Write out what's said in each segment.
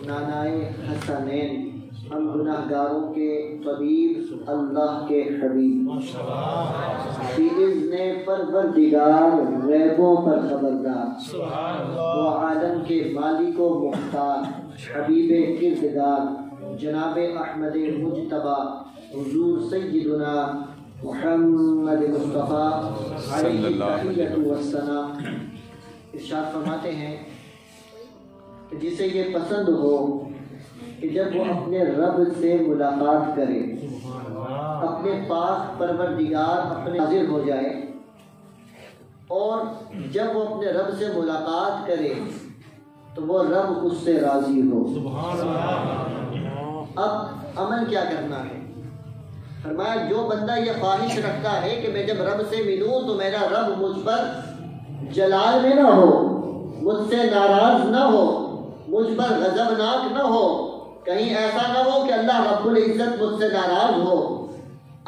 نانائے حسنین ہم گناہگاروں کے طبیب اللہ کے حبیب بِإِذْنِ پروردگار غیبوں پر خبردار وہ عالم کے مالک و مختار حبیب کردگار جناب احمد مجتبی حضور سیدنا محمد مصطفیٰ علیہ التحیۃ والثناء ارشاد فرماتے ہیں کہ جسے یہ پسند ہو کہ جب وہ اپنے رب سے ملاقات کرے اپنے پاک پروردگار اپنے حاضر ہو جائے اور جب وہ اپنے رب سے ملاقات کرے تو وہ رب اس سے راضی ہو۔ اب عمل کیا کرنا ہے؟ فرمایا جو بندہ یہ خواہش رکھتا ہے کہ میں جب رب سے ملوں تو میرا رب مجھ پر جلال میں نہ ہو، مجھ سے ناراض نہ ہو، مجھ پر غضبناک نہ ہو، کہیں ایسا نہ ہو کہ اللہ رب العزت مجھ سے ناراض ہو،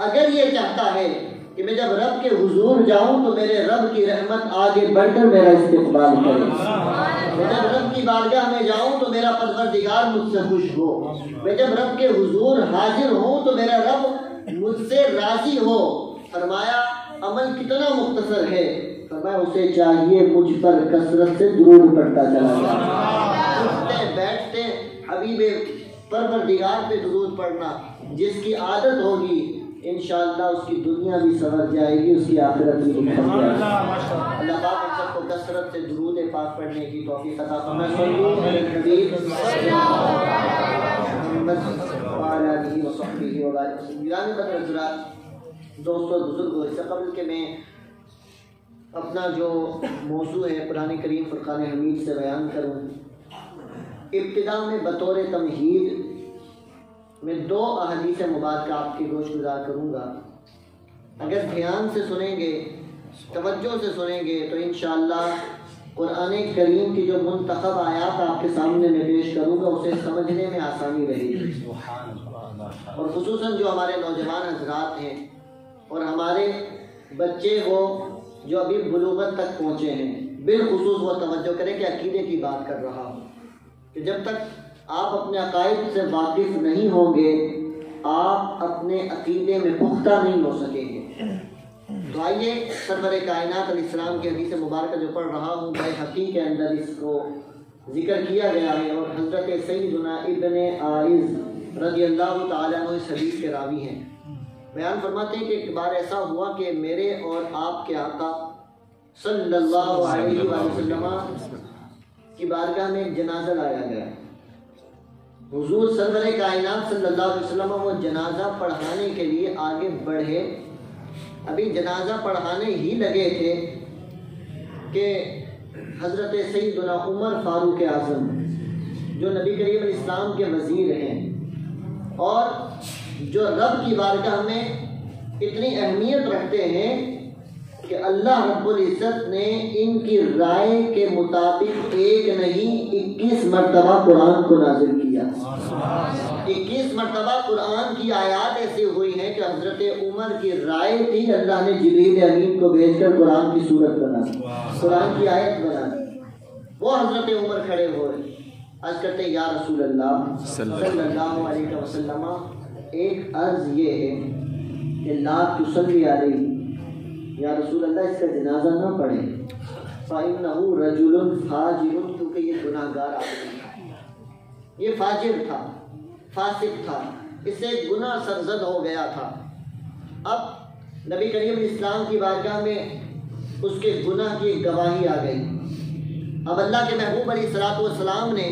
اگر یہ چاہتا ہے کہ میں جب رب کے حضور جاؤں تو میرے رب کی رحمت آگے بڑھ کر میرا استقبال کرے، میں جب رب کی بارگاہ میں جاؤں تو میرا پروردگار مجھ سے خوش ہو، میں جب رب کے حضور حاضر ہوں تو میرا رب مجھ سے راضی ہو۔ فرمایا عمل کتنا مختصر ہے، فرمایا اسے چاہیے مجھ پر کثرت سے درود پڑھتا چلا جائے، اٹھتے بیٹھتے حبیب پروردگار پہ درود پڑھنا، جس کی عادت ہوگی انشاءاللہ اس کی دنیا بھی سنور جائے گی، اس کی آخرت بھی نکھر جائے گی۔ اللہ پاک ہم سب کو کثرت سے درود پاک پڑھنے کی توفیق عطا فرمائے۔ صلو علی الحبیب محمد وعلی آلہ وصحبہ وسلم۔ گرامی قدر حضرات، دوستو بزرگو، اس سے قبل کہ میں اپنا جو موضوع ہے قرآن کریم فرقان حمید سے بیان کروں، ابتدا میں بطور تمہید میں 2 احادیث مبارکہ آپ کی گوش گزار کروں گا۔ اگر دھیان سے سنیں گے، توجہ سے سنیں گے تو انشاءاللہ قرآن کریم کی جو منتخب آیات آپ کے سامنے میں پیش کروں گا اسے سمجھنے میں آسانی رہے گی، اور خصوصاً جو ہمارے نوجوان حضرات ہیں اور ہمارے بچے وہ جو ابھی بلوغت تک پہنچے ہیں، بالخصوص وہ توجہ کریں کہ عقیدے کی بات کر رہا ہوں، کہ جب تک آپ اپنے عقائد سے واقف نہیں ہوں گے آپ اپنے عقیدے میں پختہ نہیں ہو سکیں گے۔ تو آئیے سرور کائنات علیہ السلام کی حدیث مبارکہ جو پڑھ رہا ہوں بحقی کے اندر اس کو ذکر کیا گیا ہے، اور حضرت سیدنا ابن عائذ رضی اللہ تعالیٰ عنہ اس حدیث کے راوی ہیں۔ بیان فرماتے ہیں کہ ایک بار ایسا ہوا کہ میرے اور آپ کے آقا صلی اللہ علیہ وسلم کی بارگاہ میں ایک جنازہ لایا گیا۔ حضور سرور کائنات صلی اللہ علیہ وسلم وہ جنازہ پڑھانے کے لیے آگے بڑھے، ابھی جنازہ پڑھانے ہی لگے تھے کہ حضرت سیدنا عمر فاروق اعظم جو نبی کریم علیہ السلام کے وزیر ہیں اور جو رب کی بارگاہ میں اتنی اہمیت رکھتے ہیں کہ اللہ رب العزت نے ان کی رائے کے مطابق ایک نہیں 21 مرتبہ قرآن کو نازل کیا۔ 21 مرتبہ قرآن کی آیات ایسی ہوئی ہیں کہ حضرت عمر کی رائے تھی، اللہ نے جبریل امین کو بھیج کر قرآن کی صورت بنا دی، قرآن کی آیت بنا دی۔ وہ حضرت عمر کھڑے ہوئے، عرض کرتے ہیں یا رسول اللہ صلی اللہ علیہ وسلم، ایک عرض یہ ہے کہ لا تصلی علیہ، یا رسول اللہ اس کا جنازہ نہ پڑھیں، فَإِنَّهُ رَجُلٌ فَاجِرٌ، کیونکہ یہ گناہ گار آدمی تھا، یہ فاجر تھا، فاسق تھا، اس سے گناہ سرزد ہو گیا تھا۔ اب نبی کریم اسلام کی بارگاہ میں اس کے گناہ کی گواہی آ گئی۔ اب اللہ کے محبوب علیہ الصلوۃ والسلام نے،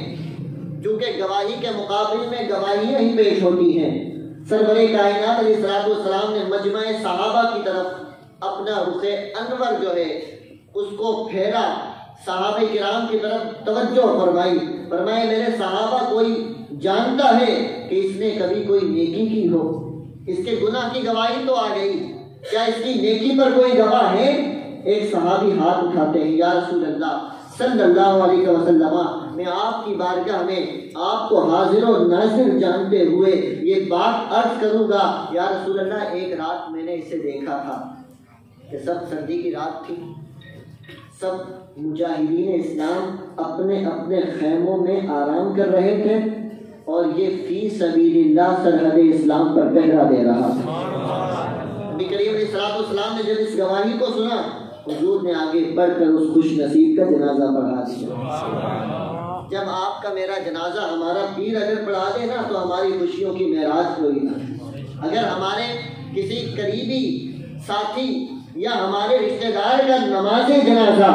چونکہ گواہی کے مقابل میں گواہیاں ہی پیش ہوتی ہیں، سرور کائنات علیہ الصلوۃ والسلام نے مجمع صحابہ کی طرف اپنا رخ انور جو ہے اس کو پھیرا، صحابہ کرام کی طرف توجہ فرمائی، فرمائے میرے صحابہ کوئی جانتا ہے کہ اس نے کبھی کوئی نیکی کی ہو؟ اس کے گناہ کی گواہی تو آ گئی، کیا اس کی نیکی پر کوئی گواہ ہے؟ ایک صحابی ہاتھ اٹھاتے ہیں، یا رسول اللہ صلی اللہ علیہ وسلم، میں آپ کی بارگاہ میں آپ کو حاضر و ناظر جانتے ہوئے یہ بات عرض کروں گا، یا رسول اللہ ایک رات میں نے اسے دیکھا تھا کہ سب سردی کی رات تھی، سب مجاہدین اسلام اپنے اپنے خیموں میں آرام کر رہے تھے اور یہ فی سبیل اللہ سرحد اسلام پر پہرا دے رہا تھا۔ نبی کریم علیہ السلام نے جب اس گواہی کو سنا، حضور نے آگے بڑھ کر اس خوش نصیب کا جنازہ پڑھا دیا۔ جب آپ کا میرا جنازہ ہمارا پیر اگر پڑھا دے نا تو ہماری خوشیوں کی معراج ہوئی نا۔ اگر ہمارے کسی قریبی ساتھی یا ہمارے رشتہ دار کا نماز جنازہ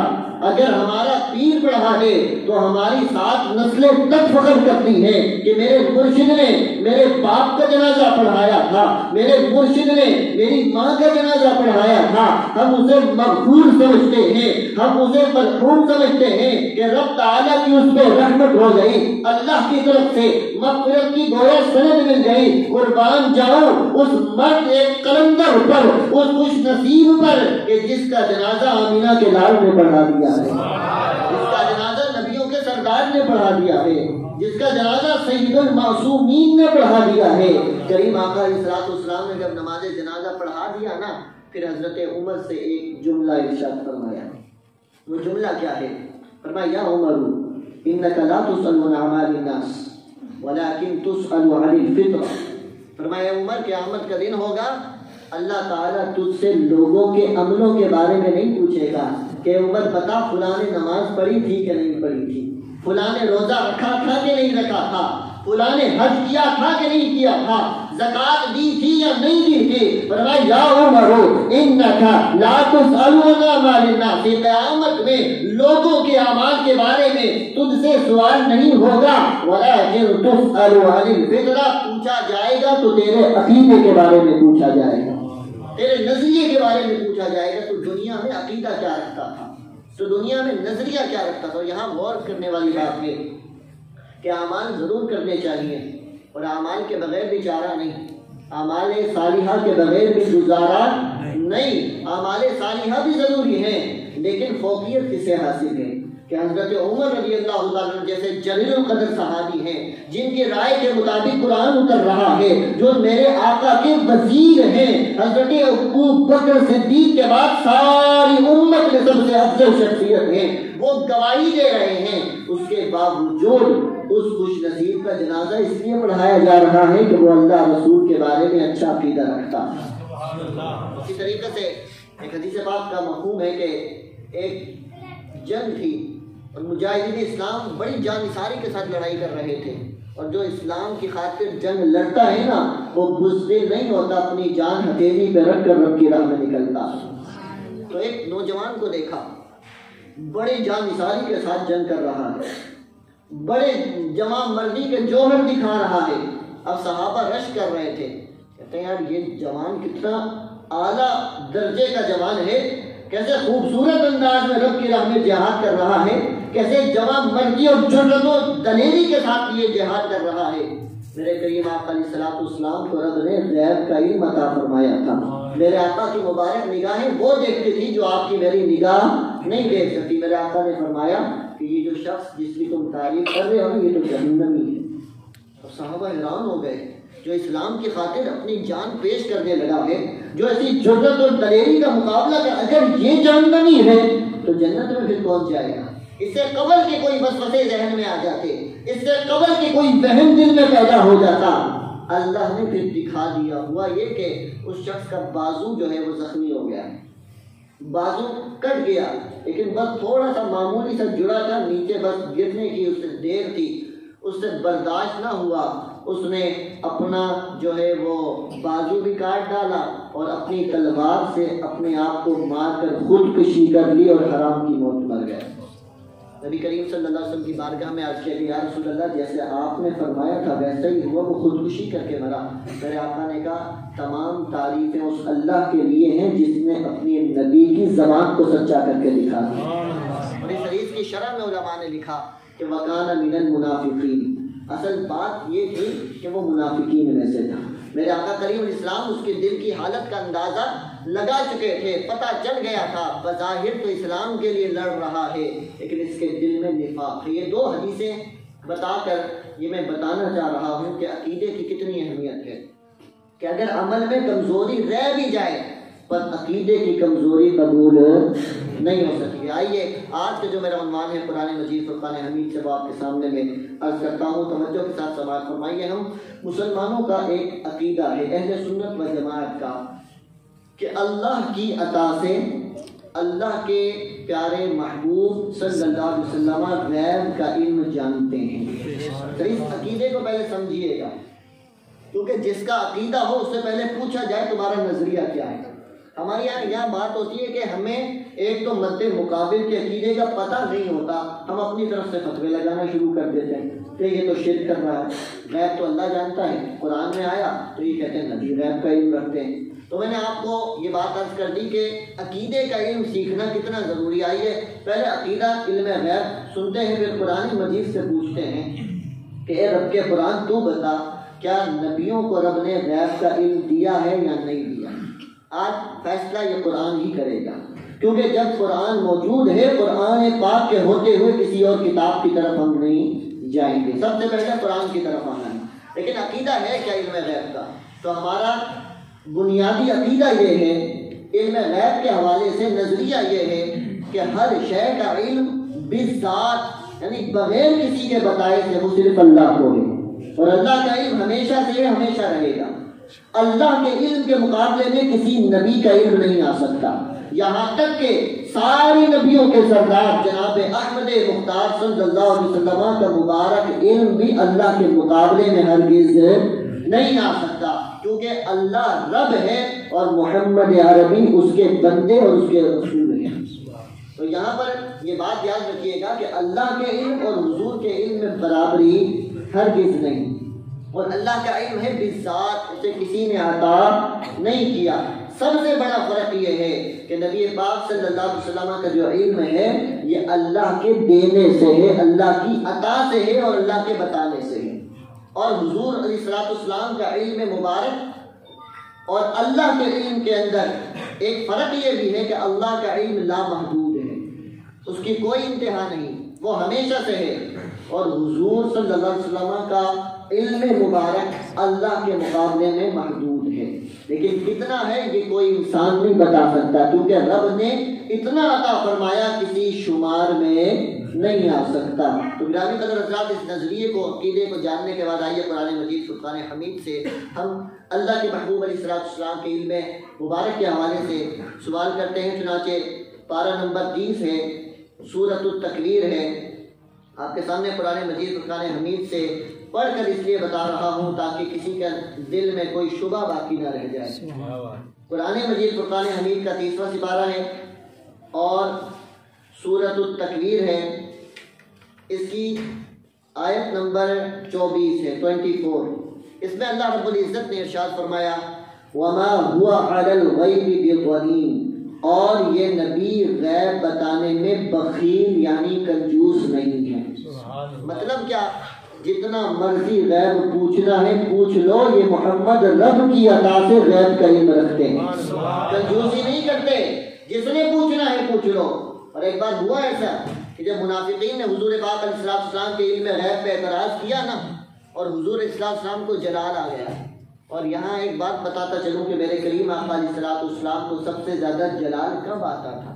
اگر ہمارا پیر پڑھا دے تو ہماری سات نسلیں تک فخر کرتی ہیں کہ میرے مرشد نے میرے باپ کا جنازہ پڑھایا تھا، میرے مرشد نے میری ماں کا جنازہ پڑھایا تھا۔ ہم اسے مغفور سمجھتے ہیں، ہم اسے مرحوم سمجھتے ہیں کہ رب تعالیٰ کی اس پہ رحمت ہو گئی، اللہ کی طرف سے مغفرت کی گویا سند مل گئی۔ قربان جاؤ اس مرد ایک قلندر پر، اس خوش نصیب پر کہ جس کا جنازہ آمینہ کے لال نے پڑھا دیا ہے، جس کا جنازہ نبیوں کے سردار نے پڑھا دیا ہے، جس کا جنازہ سید المعصومین نے پڑھا دیا ہے۔ کریم آقا علیہ السلام نے جب نماز جنازہ پڑھا دیا نا، پھر حضرت عمر سے ایک جملہ ارشاد فرمایا۔ وہ جملہ کیا ہے؟ فرمایا یا عمر انک لا تسأل عن اعمال الناس ولكن تسأل عن الفطرہ۔ فرمایا عمر قیامت کا دن ہوگا، اللہ تعالیٰ تجھ سے لوگوں کے عملوں کے بارے میں نہیں پوچھے گا کہ عمر بتا فلاں نے نماز پڑھی تھی کہ نہیں پڑھی تھی، فلاں نے روزہ رکھا تھا کہ نہیں رکھا تھا، فلاں نے حج کیا تھا کہ نہیں کیا تھا، زکوٰۃ دی تھی یا نہیں دی تھی۔ فرمایا یا عمر انک لا تسأل عن اعمال الناس، قیامت میں لوگوں کے اعمال کے بارے میں تجھ سے سوال نہیں ہوگا، ولکن تسأل عن الفطرہ، پوچھا جائے گا تو تیرے عقیدے کے بارے میں پوچھا جائے گا، تیرے نظریے کے بارے میں پوچھا جائے گا۔ تو دنیا میں عقیدہ کیا رکھتا تھا، تو دنیا میں نظریہ کیا رکھتا تھا۔ یہاں غور کرنے والی بات ہے کہ اعمال ضرور کرنے چاہیے، اور اعمال کے بغیر بھی چارہ نہیں، اعمال صالحہ کے بغیر بھی گزارا نہیں۔ اعمال صالحہ بھی ضروری ہیں، لیکن فوقیت کسے حاصل ہے کہ حضرت عمر رضی اللہ تعالیٰ جیسے جلیل القدر صحابی ہیں، جن کی رائے کے مطابق قرآن اتر رہا ہے، جو میرے آقا کے وزیر ہیں، حضرت ابو بکر صدیق کے بعد ساری امت میں سب سے افضل شخصیت ہیں، وہ گواہی دے رہے ہیں، اس کے باوجود اس خوش نصیب کا جنازہ اس لیے پڑھایا جا رہا ہے کہ وہ اللہ رسول کے بارے میں اچھا عقیدہ رکھتا ہے۔ اسی طریقے سے ایک حدیث پاک کا مفہوم ہے کہ ایک جنگ تھی اور مجاہدین اسلام بڑی جان نثاری کے ساتھ لڑائی کر رہے تھے، اور جو اسلام کی خاطر جنگ لڑتا ہے نا وہ بزدل نہیں ہوتا، اپنی جان ہتھیلی پہ رکھ کر رب کی راہ میں نکلتا۔ تو ایک نوجوان کو دیکھا بڑے جان نثاری کے ساتھ جنگ کر رہا ہے، بڑے جمع مردی کے جوہر دکھا رہا ہے۔ اب صحابہ رش کر رہے تھے، کہتے ہیں یار یہ جوان کتنا اعلیٰ درجے کا جوان ہے، کیسے خوبصورت انداز میں رب کی راہ میں جہاد کر رہا ہے، کیسے جمع مردی اور جرأت و دلیری کے ساتھ یہ جہاد کر رہا ہے۔ میرے کریم آقا علیہ السلام کو رب نے غیب کا علم عطا فرمایا تھا۔ میرے آقا کی مبارک نگاہیں وہ دیکھتی تھی جو آپ کی میری نگاہ نہیں دیکھ سکتی۔ میرے آقا نے فرمایا کہ یہ جو شخص جس کی تم تعریف کر رہے ہو نا یہ تو جہنمی ہے۔ اور صحابہ حیران ہو گئے، جو اسلام کی خاطر اپنی جان پیش کرنے لگا ہے، جو ایسی جرأت اور دلیری کا مقابلہ کر، اگر یہ جہنمی ہے تو جنت میں پھر پہنچ جائے گا۔ اس سے قبل کے کوئی وسوسے ذہن میں آ جاتے، اس سے قبل کے کوئی وہم دل میں پیدا ہو جاتا، اللہ نے پھر دکھا دیا۔ ہوا یہ کہ اس شخص کا بازو جو ہے وہ زخمی ہو گیا، بازو کٹ گیا، لیکن بس تھوڑا سا معمولی سا جڑا تھا، نیچے بس گرنے کی اس سے دیر تھی، اس سے برداشت نہ ہوا، اس نے اپنا جو ہے وہ بازو بھی کاٹ ڈالا اور اپنی تلوار سے اپنے آپ کو مار کر خودکشی کر لی اور حرام کی موت مر گیا۔ نبی کریم صلی اللہ علیہ وسلم کی بارگاہ میں عرض کیا کہ یا رسول اللہ جیسے آپ نے فرمایا تھا ویسا ہی ہوا، وہ خودکشی کر کے مرا۔ میرے آقا نے کہا تمام تعریفیں اس اللہ کے لیے ہیں جس نے اپنی نبی کی زبان کو سچا کر کے دکھا دی۔ اور اس حدیث کی شرح میں علماء نے لکھا کہ وَكَانَ مِنَ الْمُنَافِقِينَ، اصل بات یہ تھی کہ وہ منافقین میں سے تھا۔ میرے آقا کریم الاسلام اس کے دل کی حالت کا اندازہ لگا چکے تھے، پتہ چل گیا تھا بظاہر تو اسلام کے لیے لڑ رہا ہے لیکن اس کے دل میں نفاق ہے۔ یہ دو حدیثیں بتا کر یہ میں بتانا چاہ رہا ہوں کہ عقیدے کی کتنی اہمیت ہے، کہ اگر عمل میں کمزوری رہ بھی جائے پر عقیدے کی کمزوری قبول نہیں ہو سکتی۔ گے۔ آئیے آج کا جو میرا عنوان ہے قرآن مجید فرقان حمید سے وہ آپ کے سامنے میں عرض کرتا ہوں، توجہ کے ساتھ سماعت فرمائیے۔ ہم مسلمانوں کا ایک عقیدہ ہے اہل سنت و جماعت کا کہ اللہ کی عطا سے اللہ کے پیارے محبوب صلی اللہ علیہ وسلم غیب کا علم جانتے ہیں۔ تو اس عقیدے کو پہلے سمجھیے گا، کیونکہ جس کا عقیدہ ہو اس سے پہلے پوچھا جائے تمہارا نظریہ کیا ہے۔ ہمارے یہاں بات ہوتی ہے کہ ہمیں ایک تو مد مقابل کے عقیدے کا پتہ نہیں ہوتا، ہم اپنی طرف سے فتوے لگانا شروع کر دیتے ہیں کہ یہ تو شرک کر رہا ہے، غیب تو اللہ جانتا ہے، قرآن میں آیا تو یہ کہتے ہیں نبی غیب کا علم رکھتے ہیں۔ تو میں نے آپ کو یہ بات عرض کر دی کہ عقیدے کا علم سیکھنا کتنا ضروری ہے۔ آئیے پہلے عقیدہ علم غیب سنتے ہیں، پھر قرآن مجید سے پوچھتے ہیں کہ اے رب کے قرآن تو بتا کیا نبیوں کو رب نے غیب کا علم دیا ہے یا نہیں دیا۔ آج فیصلہ یہ قرآن ہی کرے گا، کیونکہ جب قرآن موجود ہے، قرآن پاک کے ہوتے ہوئے کسی اور کتاب کی طرف ہم نہیں جائیں گے، سب سے پہلے قرآن کی طرف آنا ہے۔ لیکن عقیدہ ہے کیا علم غیب کا؟ تو ہمارا بنیادی عقیدہ یہ ہے علم غیب کے حوالے سے، نظریہ یہ ہے کہ ہر شے کا علم بالذات یعنی بغیر کسی کے بتائے سے وہ صرف اللہ کو ہے، اور اللہ کا علم ہمیشہ سے ہمیشہ رہے گا۔ اللہ کے علم کے مقابلے میں کسی نبی کا علم نہیں آ سکتا، یہاں تک کہ سارے نبیوں کے سردار جناب احمد مختار صلی اللہ علیہ وسلم کا مبارک علم بھی اللہ کے مقابلے میں ہرگز نہیں آ سکتا، کیونکہ اللہ رب ہے اور محمد عربی اس کے بندے اور اس کے رسول ہیں۔ تو یہاں پر یہ بات یاد رکھیے گا کہ اللہ کے علم اور حضور کے علم میں برابری ہرگز نہیں، اور اللہ کا علم ہے بالذات، اسے کسی نے عطا نہیں کیا۔ سب سے بڑا فرق یہ ہے کہ نبی پاک صلی اللہ علیہ وسلم کا جو علم ہے یہ اللہ کے دینے سے ہے، اللہ کی عطا سے ہے اور اللہ کے بتانے سے ہے، اور حضور علیہ الصلوۃ والسلام کا علم مبارک اور اللہ کے علم کے اندر ایک فرق یہ بھی ہے کہ اللہ کا علم لامحدود ہے، اس کی کوئی انتہا نہیں، وہ ہمیشہ سے ہے، اور حضور صلی اللہ علیہ وسلم کا علم مبارک اللہ کے مقابلے میں محدود ہے۔ لیکن کتنا ہے یہ کوئی انسان نہیں بتا سکتا، کیونکہ رب نے اتنا عطا فرمایا کسی شمار میں نہیں آ سکتا۔ تو گرامی قدر حضرات، اس نظریے کو عقیدے کو جاننے کے بعد آئیے قرآن مجید فرقان حمید سے ہم اللہ کے محبوب علیہ السلام کے علم مبارک کے حوالے سے سوال کرتے ہیں۔ چنانچہ پارہ نمبر 30 ہے، سورۃ التکویر ہے، آپ کے سامنے قرآن مجید فرقان حمید سے پڑھ کر اس لیے بتا رہا ہوں تاکہ کسی کے دل میں کوئی شبہ باقی نہ رہ جائے۔ قرآن مجید فرقان حمید کا 30واں سپارہ ہے اور سورۃ التکویر ہے، اس کی آیت نمبر 24 ہے، 24۔ اس میں اللہ رب العزت نے ارشاد فرمایا وَمَا هُوَ عَلَى الْغَيْبِ بِضَنِينٍ، اور یہ نبی غیب بتانے میں بخیل یعنی کنجوس نہیں ہے۔ مطلب کیا؟ جتنا مرضی غیب پوچھنا ہے پوچھ لو، یہ محمد رب کی عطا سے غیب کا علم رکھتے ہیں، کنجوسی نہیں کرتے، جس نے پوچھنا ہے پوچھ لو۔ اور ایک بار ہوا ایسا کہ جب منافقین نے حضور پاک علیہ السلام کے علم غیب پہ اعتراض کیا نا، اور حضور علیہ السلام کو جلال آ گیا۔ اور یہاں ایک بات بتاتا چلوں کہ میرے کریم آقا علیہ السلام کو سب سے زیادہ جلال کب آتا تھا،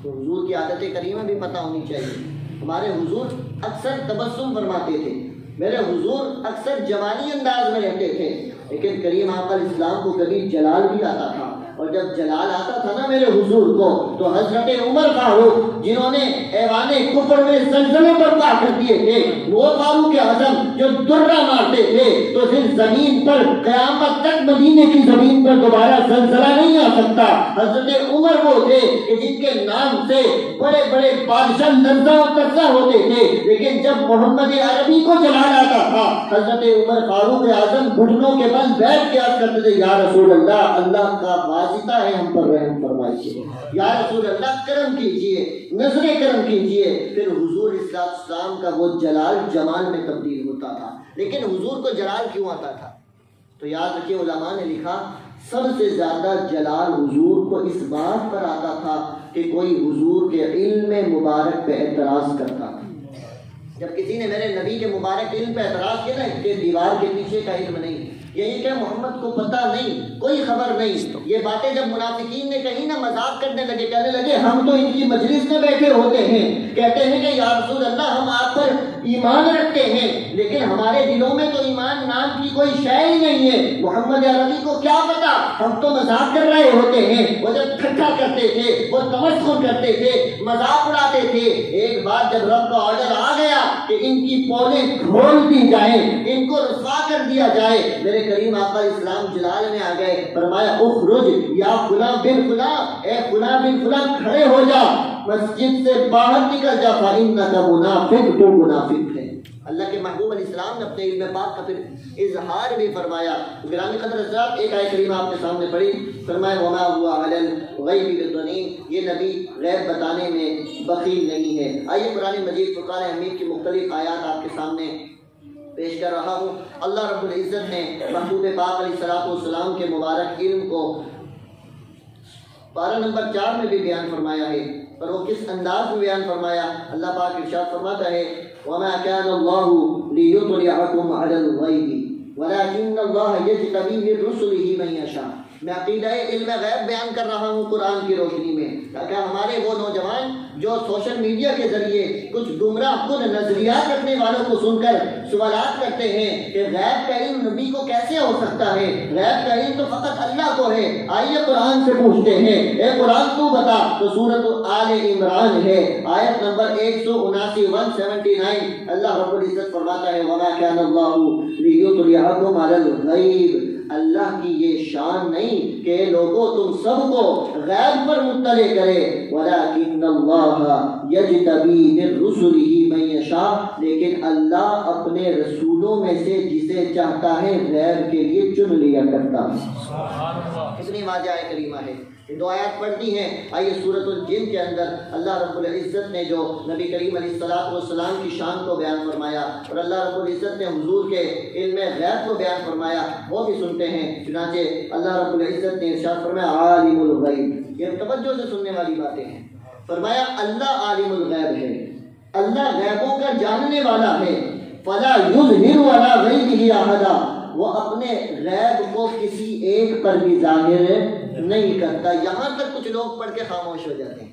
تو حضور کی عادت کریمہ بھی پتہ ہونی چاہیے۔ ہمارے حضور اکثر تبسم فرماتے تھے، میرے حضور اکثر جوانی انداز میں رہتے تھے، لیکن کریم آقا علیہ السلام کو کبھی جلال بھی آتا تھا، اور جب جلال آتا تھا نا میرے حضور کو تو حضرت عمر فاروق جنہوں نے ایوان کفر میں زلزلے برپا کر دیے تھے، وہ فاروق اعظم جو درہ مارتے تھے، تو پھر زمین پر قیامت تک مدینے کی زمین پر دوبارہ زلزلہ نہیں آ سکتا۔ حضرت عمر وہ تھے کہ جن کے نام سے بڑے بڑے بادشاہ لرزہ و ترزہ ہوتے تھے، لیکن جب محمد عربی کو جلال آتا تھا حضرت عمر فاروق اعظم گھٹنوں کے بل بیٹھ کے عرض کرتے تھے یا رسول اللہ، اللہ کا واسطہ ہے ہم پر رحم فرمائیے، یا رسول اللہ کرم کیجئے، نظر کرم کیجئے۔ پھر حضور اسلام کا وہ جلال جمال میں تبدیل ہوتا تھا۔ لیکن حضور کو جلال کیوں آتا تھا؟ تو یاد رکھیے علماء نے لکھا سب سے زیادہ جلال حضور کو اس بات پر آتا تھا کہ کوئی حضور کے علم مبارک پہ اعتراض کرتا تھا۔ جب کسی نے میرے نبی کے مبارک علم پہ اعتراض کیا نا کہ دیوار کے پیچھے کا علم نہیں، یہی کہ محمد کو پتہ نہیں، کوئی خبر نہیں۔ یہ باتیں جب منافقین نے کہی نا، مذاق کرنے لگے، کہنے لگے ہم تو ان کی مجلس میں بیٹھے ہوتے ہیں، کہتے ہیں کہ یا رسول اللہ ہم آپ پر ایمان رکھتے ہیں، لیکن ہمارے دلوں میں تو ایمان نام کی کوئی شے ہی نہیں ہے، محمد عربی کو کیا پتا، ہم تو مذاق کر رہے ہوتے ہیں۔ وہ جب ٹھٹھا کرتے تھے، وہ تمسخر کرتے تھے، مذاق اڑاتے تھے۔ ایک بات جب رب کا آرڈر آ گیا کہ ان کی پولیں کھول دی جائیں، ان کو رسوا کر دیا جائے، میرے کریم آقا اسلام جلال میں آ گئے، فرمایا اخرج یا فلاں بن فلاں، اے فلاں بن فلاں کھڑے ہو جا، مسجد سے باہر نکل جا، فإنک منافق، تو منافق ہے۔ اللہ کے محبوب علیہ السلام نے اپنے علم پاک کا پھر اظہار بھی فرمایا۔ گرامی قدر حضرات، ایک آیت کریمہ آپ کے سامنے پڑھی، فرمایا وما هو علی الغیب بضنین، یہ نبی غیب بتانے میں بخیل نہیں ہے۔ آئیے قرآن مجید فرقان حمید کی مختلف آیات آپ کے سامنے پیش کر رہا ہوں۔ اللہ رب العزت نے محبوب پاک علیہ السلام کے مبارک علم کو پارہ نمبر 4 میں بھی بیان فرمایا ہے، اور وہ کس انداز میں بیان فرمایا؟ اللہ پاک ارشاد فرماتا ہے وَمَا كَانَ اللَّهُ لِيُطْلِعَكُمْ عَلَى الْغَيْبِ وَلَكِنَّ اللَّهَ يَجْتَبِي مِن رُّسُلِهِ مَن يَشَاءُ۔ میں عقیدہ علم غیب بیان کر رہا ہوں قرآن کی روشنی میں، تاکہ ہمارے وہ نوجوان جو سوشل میڈیا کے ذریعے کچھ گمراہ کن نظریات رکھنے والوں کو سن کر سوالات کرتے ہیں کہ غیب کا علم نبی کو کیسے ہو سکتا ہے، غیب کا علم تو فقط اللہ کو ہے، آئیے قرآن سے پوچھتے ہیں، اے قرآن تو بتا۔ تو سورۃ آل عمران ہے، آیت نمبر 179 179، اللہ رب العزت فرماتا ہے وَمَا كَانَ اللَّهُ لِيُطْلِعَكُمْ عَلَى الْغَيْبِ، اللہ کی یہ شان نہیں کہ لوگوں تم سب کو غیب پر مطلع کرے، وَلَكِنَّ اللَّهَ يَجْتَبِي مِن رُّسُلِهِ مَن يَشَاءُ، لیکن اللہ اپنے رسولوں میں سے جسے چاہتا ہے غیب کے لیے چن لیا کرتا ہے۔ کتنی واضح کریمہ ہے، یہ دو آیات پڑھتی ہیں۔ آئیے سورۃ الجن کے اندر اللہ رب العزت نے جو نبی کریم علیہ السلام کی شان کو بیان فرمایا، اور اللہ رب العزت نے حضور کے علم غیب کو بیان فرمایا، وہ بھی سنتے ہیں۔ چنانچہ اللہ رب العزت نے ارشاد فرمایا عالم الغیب، یہ توجہ سے سننے والی باتیں ہیں۔ فرمایا اللہ عالم الغیب ہے، اللہ غیبوں کا جاننے والا ہے، فلا یظہر علی غیبہ احدا، وہ اپنے غیب کو کسی ایک پر بھی ظاہر نہیں کرتا۔ یہاں تک کچھ لوگ پڑھ کے خاموش ہو جاتے ہیں۔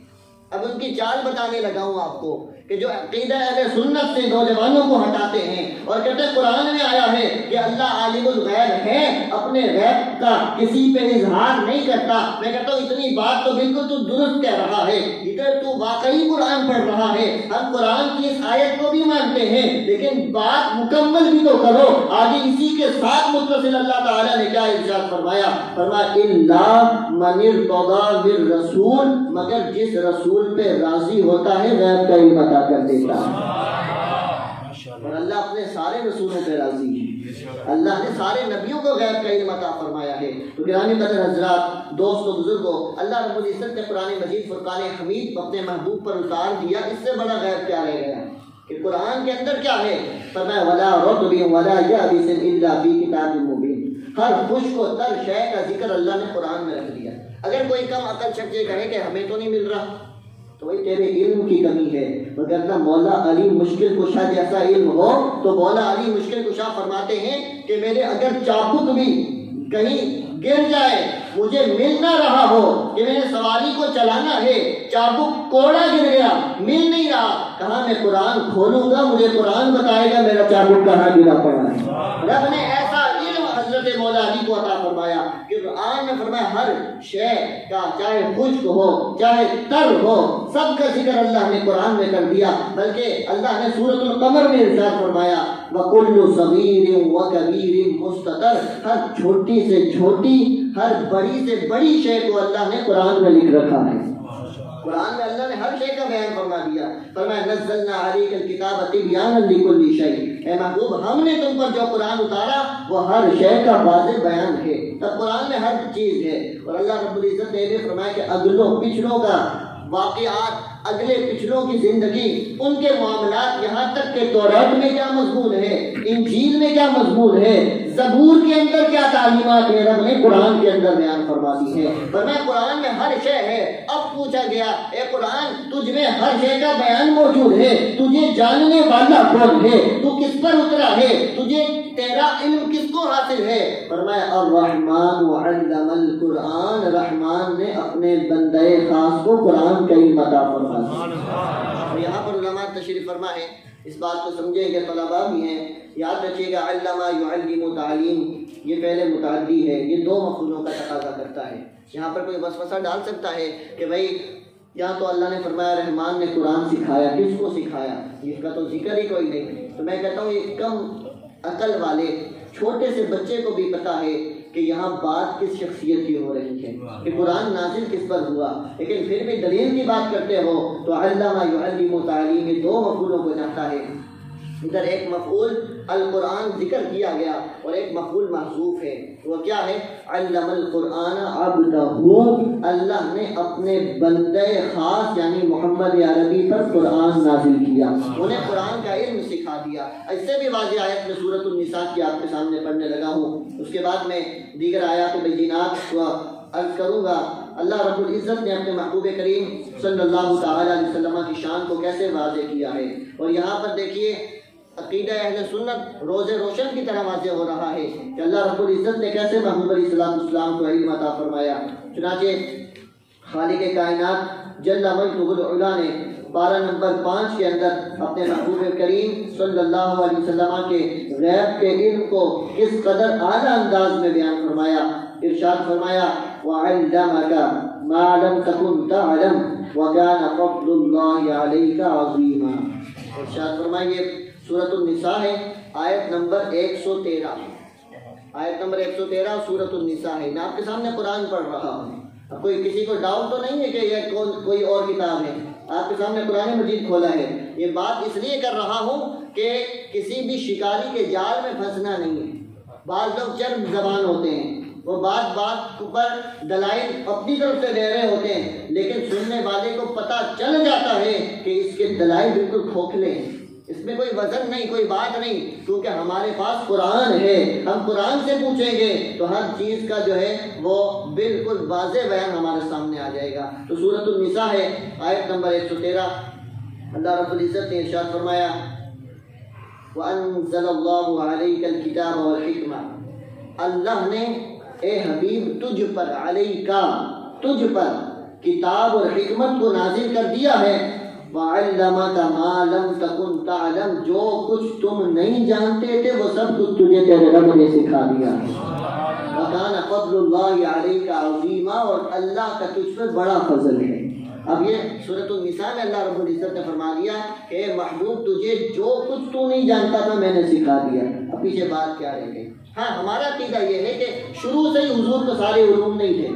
اب ان کی چال بتانے لگا ہوں آپ کو کہ جو عقیدہ اہل سنت سے نوجوانوں کو ہٹاتے ہیں اور کہتے ہیں قرآن میں آیا ہے کہ اللہ عالم الغیب ہے، اپنے غیب کا کسی پہ اظہار نہیں کرتا۔ میں کہتا ہوں اتنی بات تو بالکل تو درست کہہ رہا ہے، ادھر تو واقعی قرآن پڑھ رہا ہے، ہم قرآن کی اس آیت کو بھی مانتے ہیں، لیکن بات مکمل بھی تو کرو۔ آگے اسی کے ساتھ متصل اللہ تعالیٰ نے کیا ارشاد فرمایا؟ فرمایا الا من ارتضی بالرسول، مگر جس رسول پہ راضی ہوتا ہے غیب کا علم عطا کر دیتا ہے۔ اور اللہ اپنے سارے رسولوں پہ راضی ہے، اللہ نے سارے نبیوں کو غیب کا علم عطا فرمایا ہے۔ تو گرامی قدر حضرات، دوستو، بزرگوں، اللہ رب العزت نے قرآن مجید فرقان حمید اپنے محبوب پر اتار دیا، اس سے بڑا غیب کیا رہ گیا کہ قرآن کے اندر کیا ہے؟ فرمایا ولا رطب ولا یابس الا فی کتاب مبین، ہر خشک و تر شے کا ذکر اللہ نے قرآن میں رکھ دیا۔ اگر کوئی کم عقل شخص یہ کہے کہ ہمیں تو نہیں مل رہا، تو وہی تیرے علم کی کمی ہے۔ وگرنہ مولا علی مشکل کشا جیسا علم ہو تو مولا علی مشکل کشا فرماتے ہیں کہ میرے اگر چابک بھی کہیں گر جائے، مجھے مل نہ رہا ہو کہ میں نے سواری کو چلانا ہے، چابک کوڑا گر گیا، مل نہیں رہا، کہاں میں قرآن کھولوں گا، مجھے قرآن بتائے گا میرا چابک کہاں گرا پڑا ہے۔ رب نے ایسا علم حضرت مولا علی کو عطا فرمایا کہ قرآن میں فرمایا ہر شے کا، چاہے خشک ہو چاہے تر ہو، سب کا ذکر اللہ نے قرآن میں کر دیا۔ بلکہ اللہ نے سورۃ القمر میں ارشاد فرمایا وَكُلُّ صَغِيرٍ وَكَبِيرٍ مُسْتَطَرٍ، ہر چھوٹی سے چھوٹی، ہر بڑی سے بڑی شے کو اللہ نے قرآن میں لکھ رکھا ہے۔ قرآن میں اللہ نے ہر شے کا بیان فرما دیا۔ فرمایا نزلنا علیک الکتاب تبیانا لکل شیء، اے محبوب ہم نے تم پر جو قرآن اتارا وہ ہر شے کا واضح بیان ہے۔ تب قرآن میں ہر چیز ہے۔ اور اللہ رب العزت نے بھی فرمایا کہ اگلوں پچھلوں کا واقعات، اگلے پچھلوں کی زندگی، ان کے معاملات، یہاں تک کہ تورات میں کیا مضمون ہے، انجیل میں کیا مضمون ہے، زبور کے اندر کیا تعلیمات ہیں رب نے قرآن کے اندر بیان فرما دی ہے. فرمایا قرآن میں ہر شے ہے. اب پوچھا گیا اے قرآن تجھ میں ہر شے کا بیان موجود ہے, تجھے جاننے والا کون ہے, تو کس پر اترا ہے, تجھے تیرا علم کس کو حاصل ہے؟ فرمایا الرحمن علم القرآن, رحمان نے اپنے بندے خاص کو قرآن کا علم عطا فرمایا. اور یہاں پر علماء تشریف فرما ہے, اس بات کو سمجھیں کہ طلباء بھی ہیں, یاد رکھیے گا علامہ یعلم تعلیم یہ پہلے متعدی ہے, یہ دو مفعولوں کا تقاضا کرتا ہے. یہاں پر کوئی وسوسہ ڈال سکتا ہے کہ بھائی یہاں تو اللہ نے فرمایا رحمان نے قرآن سکھایا, کس کو سکھایا, اس کا تو ذکر ہی کوئی نہیں. تو میں کہتا ہوں یہ کم عقل والے چھوٹے سے بچے کو بھی پتا ہے کہ یہاں بات کس شخصیت کی ہو رہی ہے, کہ قرآن نازل کس پر ہوا, لیکن پھر بھی دلیل کی بات کرتے ہو تو علامہ یعلم تعلیم یہ دو مفعولوں کو چاہتا ہے. ادھر ایک مفعول القرآن ذکر کیا گیا اور ایک مفعول محذوف ہے, وہ کیا ہے؟ علم القرآن عبدہ, اللہ نے اپنے بندے خاص یعنی محمد عربی پر قرآن نازل کیا, انہیں قرآن کا علم سکھا دیا. اس سے بھی واضح آیت میں سورۃ النساء کی آپ کے سامنے پڑھنے لگا ہوں, اس کے بعد میں دیگر آیات بینات کو عرض کروں گا. اللہ رب العزت نے اپنے محبوب کریم صلی اللہ تعالی علیہ وسلم کی شان کو کیسے واضح کیا ہے, اور یہاں پر دیکھیے عقیدہ اہل سنت روز روشن کی طرح واضح ہو رہا ہے کہ اللہ رب العزت نے کیسے محمود علیہ السلام کو علم عطا فرمایا. چنانچہ خالق کائنات جل مجدہ العلا نے پارہ نمبر 5 کے اندر اپنے محبوب کریم صلی اللہ علیہ وسلم کے غیب کے علم کو کس قدر اعلیٰ انداز میں بیان فرمایا. ارشاد فرمایا وَعَلَّمَكَ مَا لَمْ تَكُنْ تَعْلَمْ وَكَانَ فَضْلُ اللَّهِ عَلَيْكَ عَظِيمًا. ارشاد فرمائیے سورۃ النساء ہے, آیت نمبر 113, آیت نمبر 113 سورۃ النساء ہے. میں آپ کے سامنے قرآن پڑھ رہا ہوں, اب کوئی کسی کو ڈاؤٹ تو نہیں ہے کہ یہ کوئی اور کتاب ہے, آپ کے سامنے قرآن مجید کھولا ہے. یہ بات اس لیے کر رہا ہوں کہ کسی بھی شکاری کے جال میں پھنسنا نہیں ہے. بعض لوگ چرب زبان ہوتے ہیں, وہ بات پر دلائل اپنی طرف سے دے رہے ہوتے ہیں, لیکن سننے والے کو پتہ چل جاتا ہے کہ اس کے دلائل بالکل کھوکھلے ہیں, اس میں کوئی وزن نہیں, کوئی بات نہیں, کیونکہ ہمارے پاس قرآن ہے. ہم قرآن سے پوچھیں گے تو ہر چیز کا جو ہے وہ بالکل واضح بیان ہمارے سامنے آ جائے گا. تو سورۃ النساء ہے, آیت نمبر 113, اللہ رب العزت نے ارشاد فرمایا وَأَنزَلَ اللَّهُ عَلَيْكَ الْكِتَابَ وَالْحِكْمَةَ, اللہ نے اے حبیب تجھ پر, علیکا تجھ پر, کتاب اور حکمت کو نازل کر دیا ہے. وَعَلَّمَكَ مَا لَمْ تَكُنْ تَعْلَمْ, جو کچھ تم نہیں جانتے تھے وہ سب کچھ تجھے تیرے رب نے سکھا دیا ہے. وَكَانَ فَضْلُ اللَّهِ عَلَيْكَ عَظِيمًا, اور اللہ کا تجھ پر بڑا فضل ہے. اب یہ سورۃ النساء میں اللہ رب العزت نے فرما دیا کہ اے محبوب تجھے جو کچھ تو نہیں جانتا تھا میں نے سکھا دیا. اب پیچھے بات کیا رہ گئی؟ ہاں ہمارا عقیدہ یہ ہے کہ شروع سے ہی حضور کو سارے علوم نہیں تھے,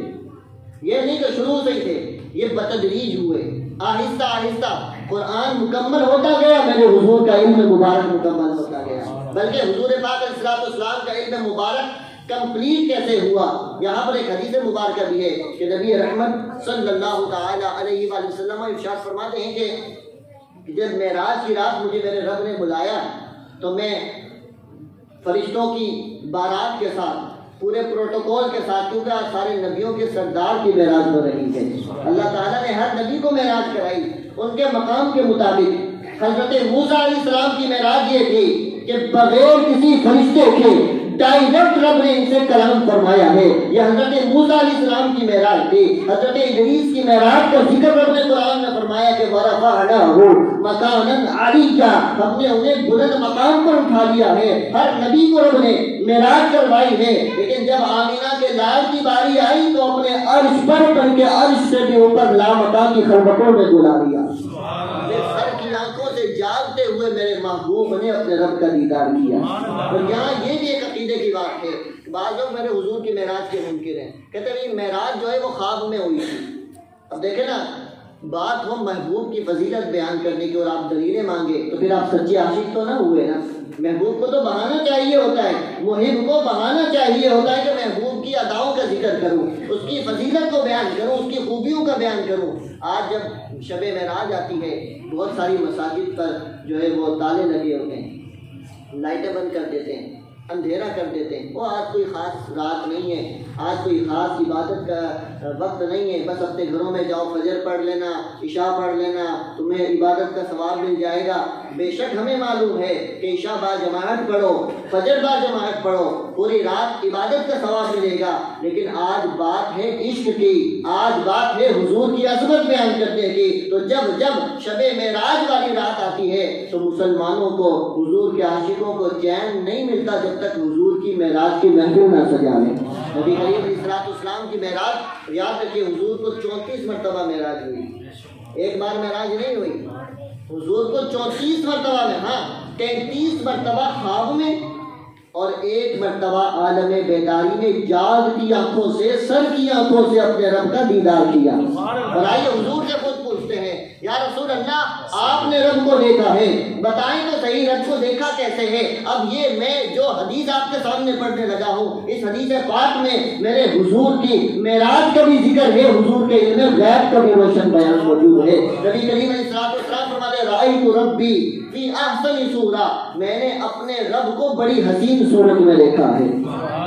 یہ نہیں کہ شروع سے ہی تھے, یہ بتدریج ہوئے, آہستہ آہستہ قرآن مکمل ہوتا گیا, میرے حضور کا علم مبارک مکمل ہوتا گیا. بلکہ حضور پاک علیہ السلام کا علم مبارک کمپلیٹ کیسے ہوا, یہاں پر ایک حدیث مبارکہ بھی ہے کہ نبی رحمت صلی اللہ تعالی علیہ وآلہ وسلم ارشاد فرماتے ہیں کہ جب معراج کی رات مجھے میرے رب نے بلایا تو میں فرشتوں کی بارات کے ساتھ, پورے پروٹوکول کے ساتھ, کیونکہ سارے نبیوں کے سردار کی معراج ہو رہی ہے, اللہ تعالیٰ نے ہر نبی کو معراج کرائی ان کے مقام کے مطابق. حضرت موسیٰ علیہ السلام کی معراج یہ تھی کہ بغیر کسی فرشتے کے ڈائریکٹ رب نے ان سے کلام فرمایا ہے, یہ حضرت موسیٰ علیہ السلام کی معراج تھی. حضرت ادریس کی معراج کا ذکر رب نے قرآن میں فرمایا کہ وَرَفَعْنَاهُ مَكَانًا عَلِيًّا, ہم نے انہیں بلند مقام پر اٹھا لیا ہے. ہر نبی کو رب نے معراج کروائی ہے, لیکن جب آمینہ کے لال کی باری آئی تو اپنے عرش پر, بلکہ عرش سے بھی اوپر لامکان کی خلوتوں میں بلا دیا. سر کی آنکھوں سے جاگتے ہوئے میرے محبوب نے اپنے رب کا دیدار کیا. اور یہاں یہ بھی ایک عقیدے کی بات ہے. بعض لوگ میرے حضور کی معراج کے منکر ہیں, کہتے ہیں معراج جو ہے وہ خواب میں ہوئی تھی. اب دیکھیں نا, بات ہو محبوب کی فضیلت بیان کرنے کی اور آپ دلیلیں مانگے تو پھر آپ سچے عاشق تو نہ ہوئے نا. محبوب کو تو بہانا چاہیے ہوتا ہے, محب کو بہانا چاہیے ہوتا ہے کہ محبوب کی اداؤں کا ذکر کروں, اس کی فضیلت کو بیان کروں, اس کی خوبیوں کا بیان کروں. آج جب شب معراج آتی ہے بہت ساری مساجد پر جو ہے وہ تالے لگے ہوتے ہیں, لائٹیں بند کر دیتے ہیں, اندھیرا کر دیتے ہیں۔ وہ آج کوئی خاص رات نہیں ہے، آج کوئی خاص عبادت کا وقت نہیں ہے، بس اپنے گھروں میں جاؤ، فجر پڑھ لینا، عشاء پڑھ لینا، تمہیں عبادت کا ثواب مل جائے گا۔ بے شک ہمیں معلوم ہے کہ عشاء با جماعت پڑھو، فجر با جماعت پڑھو، پوری رات عبادت کا ثواب ملے گا، لیکن آج بات ہے عشق کی، آج بات ہے حضور کی عظمت بیان کرنے کی۔ تو جب جب شب معراج والی رات آتی ہے تو مسلمانوں کو، حضور کے عاشقوں کو چین نہیں ملتا جب تک حضور کی معراج کی محفل نہ سجا لیں۔ نبی کریم علیہ الصلوۃ والسلام کی معراج، یاد رکھیے، حضور کو 34 مرتبہ معراج ہوئی، ایک بار معراج نہیں ہوئی، حضور کو 34 مرتبہ میں، ہاں 33 مرتبہ خواب میں اور ایک مرتبہ عالم بیداری میں جاگتی آنکھوں سے، سر کی آنکھوں سے اپنے رب کا دیدار کیا۔ اور آئیے حضور سے خود پوچھتے ہیں، یا رسول اللہ آپ نے رب کو دیکھا ہے، بتائیں تو صحیح رب کو دیکھا کیسے ہے؟ اب یہ میں جو حدیث آپ کے سامنے پڑھنے لگا ہوں، اس حدیث پاک میں میرے حضور کی معراج کا بھی ذکر ہے، حضور کے علم غیب کا بھی روشن بیان موجود ہے۔ نبی کریم علیہ الصلوۃ والسلام فرماتے ہیں، رأیت ربی فی احسن صورہ، میں نے اپنے رب کو بڑی حسین صورت میں دیکھا ہے،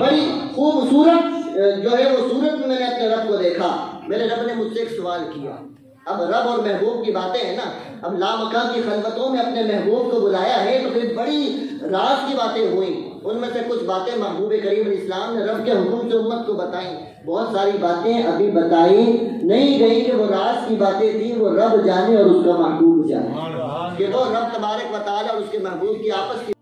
بڑی خوبصورت جو ہے وہ صورت میں نے اپنے رب کو دیکھا۔ میرے رب نے مجھ سے ایک سوال کیا، اب رب اور محبوب کی باتیں ہیں نا، اب لامکان کی خلوتوں میں اپنے محبوب کو بلایا ہے تو پھر بڑی راز کی باتیں ہوئیں، ان میں سے کچھ باتیں محبوب کریم علیہ السلام نے رب کے حکم سے امت کو بتائیں، بہت ساری باتیں ابھی بتائی نہیں گئی کہ وہ راز کی باتیں تھیں، وہ رب جانے اور اس کا محبوب جانے، کہ وہ رب تبارک و تعالیٰ اور اس کے محبوب کی آپس کی